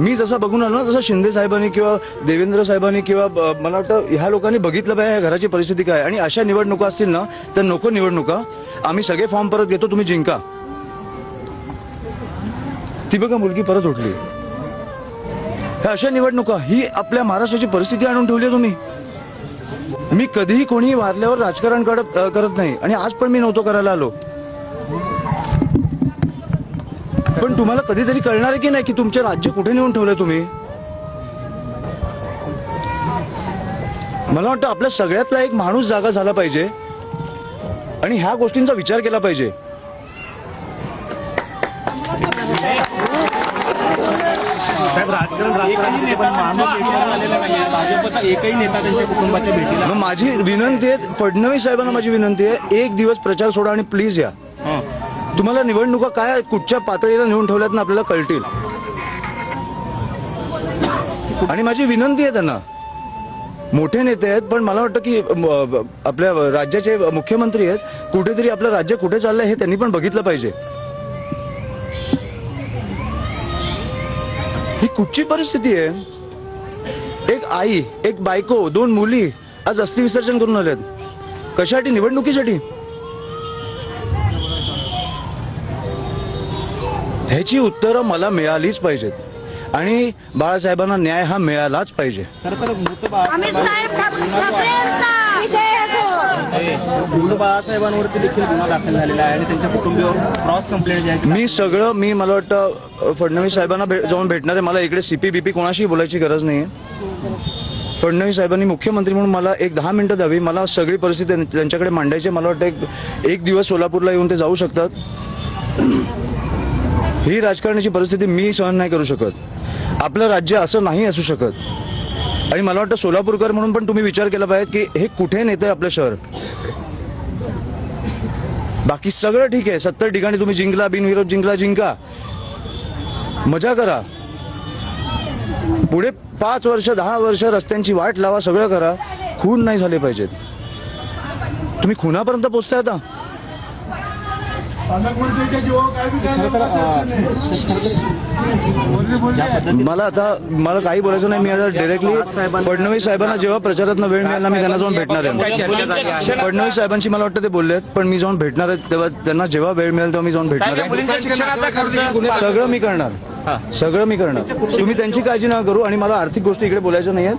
मी जसा बघून आलो ना तसं शिंदे साहेबांनी किंवा देवेंद्र साहेबांनी किंवा मला वाटतं ह्या लोकांनी बघितलं पाहिजे ह्या घराची परिस्थिती काय. आणि अशा निवडणुका असतील ना तर नको निवडणुका. आम्ही सगळे फॉर्म परत घेतो, तुम्ही जिंका. ती बघा मुलगी परत उठली. ह्या अशा निवडणुका ही आपल्या महाराष्ट्राची परिस्थिती आणून ठेवली आहे तुम्ही. मी कधीही कोणीही वारल्यावर राजकारण करत नाही आणि आज पण मी नव्हतो करायला आलो. पण तुम्हाला कधीतरी कळणार आहे की नाही की तुमचे राज्य कुठे नेऊन ठेवलंय तुम्ही. मला वाटतं आपल्या सगळ्यातला एक माणूस जागा झाला पाहिजे आणि ह्या गोष्टींचा विचार केला पाहिजे. एकही नेता त्यांच्या कुटुंबाच्या भेटीला. मग माझी विनंती आहे, फडणवीस साहेबांना माझी विनंती आहे, एक दिवस प्रचार सोडा आणि प्लीज या. तुम्हाला निवडणुका काय कुठच्या पातळीला नेऊन ठेवल्यात ना आपल्याला कळतील. आणि माझी विनंती आहे त्यांना, मोठे नेते आहेत पण मला वाटतं की आपल्या राज्याचे मुख्यमंत्री आहेत, कुठेतरी आपलं राज्य कुठे चाललंय हे त्यांनी पण बघितलं पाहिजे. ही कुठची परिस्थिती आहे. एक आई, एक बायको, 2 मुली आज अस्थि विसर्जन करून आल्यात. कशासाठी? निवडणुकीसाठी. ह्याची उत्तरं मला मिळालीच पाहिजेत आणि बाळासाहेबांना न्याय हा मिळालाच पाहिजे. बाळासाहेबांवरती देखील गुन्हा दाखल झालेला आहे आणि त्यांच्या कुटुंबियावर क्रॉस कंप्लेंट. मी मला वाटतं फडणवीस साहेबांना जाऊन भेटणार आहे. मला इकडे CP-BP कोणाशी बोलायची गरज नाही. फडणवीस साहेबांनी मुख्यमंत्री म्हणून मला एक 10 मिनिटं द्यावी. मला सगळी परिस्थिती त्यांच्याकडे मांडायची. मला वाटतं एक दिवस सोलापूरला येऊन ते जाऊ शकतात. ही राजकारणाची परिस्थिती मी सहन नाही करू शकत. आपलं राज्य असं नाही असू शकत. आणि मला वाटतं सोलापूरकर म्हणून पण तुम्ही विचार केला पाहिजे की हे कुठे नेतंय आपलं शहर. बाकी सगळं ठीक आहे, 70 ठिकाणी तुम्ही जिंकला, बिनविरोध जिंका, मजा करा. पुढे 5 वर्ष 10 वर्ष रस्त्यांची वाट लावा, सगळं करा. खून नाही झाले पाहिजेत. तुम्ही खुनापर्यंत पोहोचताय आता. मला काही बोलायचं नाही. मी आता डायरेक्टली फडणवीस साहेबांना जेव्हा प्रचारात वेळ मिळाला मी त्यांना जाऊन भेटणार आहे. फडणवीस साहेबांशी मला वाटतं ते बोलले आहेत पण मी जाऊन भेटणार आहे तेव्हा त्यांना जेव्हा वेळ मिळेल तेव्हा मी जाऊन भेटणार आहे. सगळं मी करणार. तुम्ही त्यांची काळजी नका करू आणि मला आर्थिक गोष्टी इकडे बोलायच्या नाही आहेत.